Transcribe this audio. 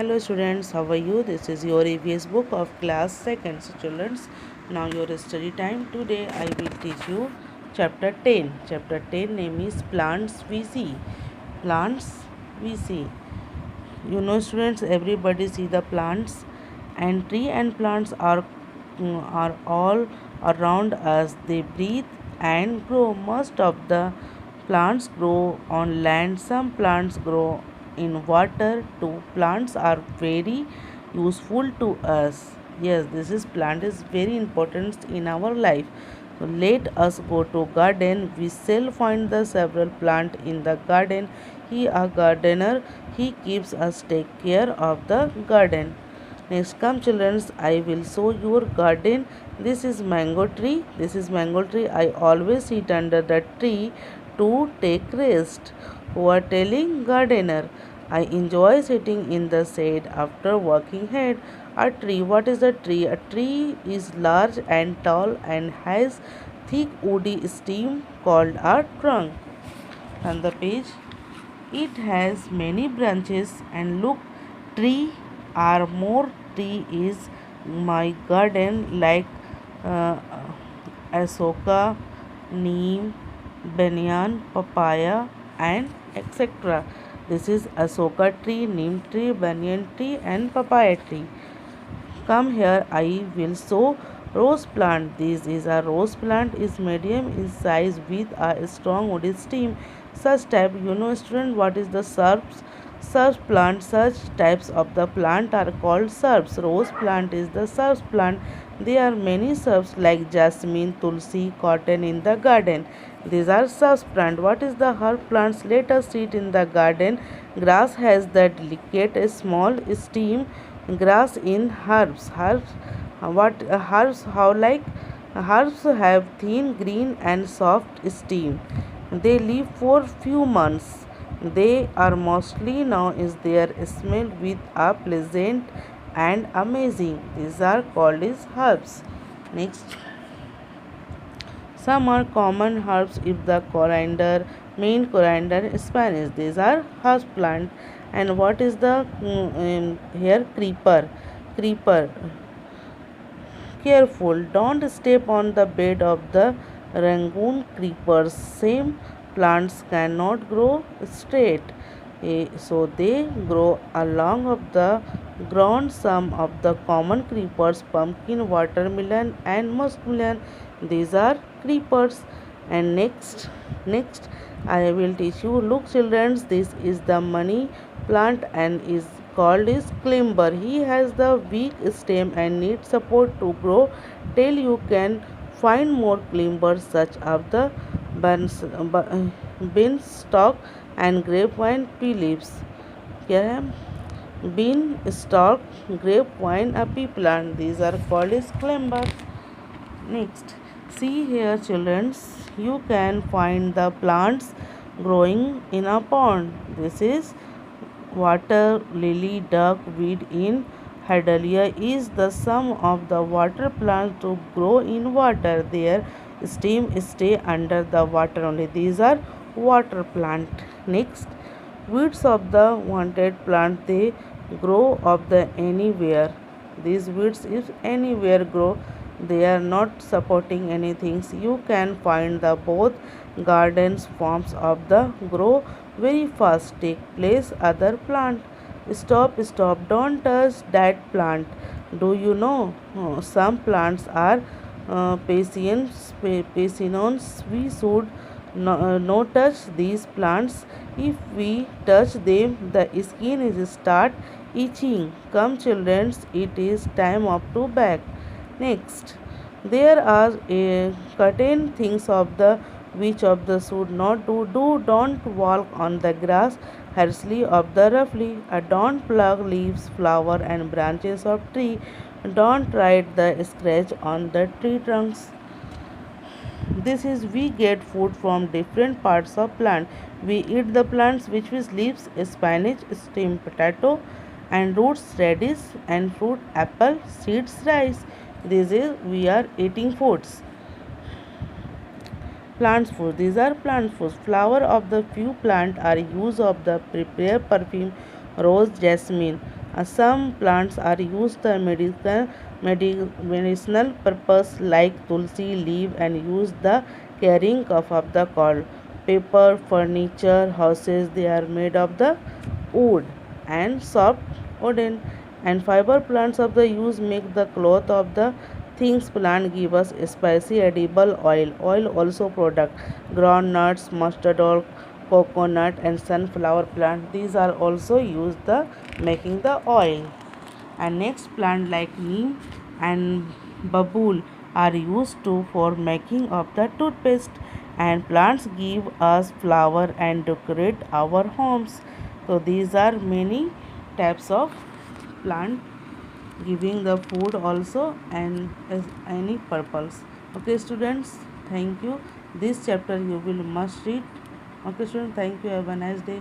Hello students, how are you? This is your EVS book of class 2nd. So children, now your study time. Today I will teach you chapter 10. Chapter 10 name is Plants We See. Plants we see. You know students, everybody see the plants, and tree and plants are all around us. They breathe and grow. Most of the plants grow on land. Some plants grow in water too. Plants are very useful to us. Yes, this is plant is very important in our life. So let us go to garden. We shall find the several plant in the garden. He a gardener. He keeps us take care of the garden. Next come children, I will show your garden. This is mango tree. This is mango tree. I always sit under the tree to take rest. Who are telling gardener? I enjoy sitting in the shade after working hard. A tree. What is a tree? A tree is large and tall and has thick woody stem called a trunk. On the page, it has many branches and look, tree or more tree is my garden like uh, Asoka, neem, banyan, papaya and etc. This is Asoka tree, neem tree, banyan tree and papaya tree. Come here, I will show rose plant. This is a rose plant is medium in size with a strong woody stem. Such type, you know student, what is the shrubs? Shrub plant, such types of the plant are called shrubs. Rose plant is the shrub plant. There are many shrubs like jasmine, tulsi, cotton in the garden. These are shrub plant. What is the herb plants? Let us sit in the garden. Grass has the delicate small stem. Grass in herbs. Herbs how like herbs have thin green and soft stem. They live for few months. They are mostly now is their smell with a pleasant and amazing. These are called as herbs. Next, some are common herbs if the coriander, mint, coriander, Spanish. These are herb plant. And what is the here creeper? Creeper. Careful, don't step on the bed of the Rangoon creepers. Same plants cannot grow straight, so they grow along of the ground. Some of the common creepers, pumpkin, watermelon, and muskmelon. These are creepers. And next, I will teach you. Look, children, this is the money plant and is called is climber. He has the weak stem and needs support to grow. Till you can find more climbers such as the beanstalk and grapevine pea leaves. क्या है? Beanstalk, grapevine, a pea plant. These are called as climber. Next, see here, children, you can find the plants growing in a pond. This is water lily, duckweed in Hydalia is the sum of the water plants to grow in water. Their stem stay under the water only. These are water plant. Next, weeds of the wanted plant, they grow of the anywhere. These weeds if anywhere grow, they are not supporting anything. You can find the both gardens forms of the grow very fast. Take place other plant. Stop, don't touch that plant. Do you know some plants are patients? We should no touch these plants. If we touch them, the skin is start itching. Come children, it is time up to back. Next, there are certain things of the which of the should not do. Don't walk on the grass harshly of the roughly. Don't pluck leaves, flower and branches of tree. Don't write the scratch on the tree trunks. This is we get food from different parts of plant. We eat the plants which is leaves, spinach, stem, potato, and roots, radish, and fruit, apple, seeds, rice. This is we are eating foods. Plants food. These are plant foods. Flower of the few plant are used of the prepare perfume, rose, jasmine. Some plants are used the medicinal purpose like tulsi leaf and use the carrying of the called paper, furniture, houses. They are made of the wood and soft wooden and fiber plants of the use make the cloth of the things plant give us spicy edible oil also product groundnuts mustard oil coconut and sunflower plant these are also used the making the oil and next plant like neem and babool are used to for making of the toothpaste and plants give us flower and decorate our homes. So these are many types of plant giving the food also and as any purpose. Okay students, thank you. This chapter you will must read. Okay students, thank you. Have a nice day.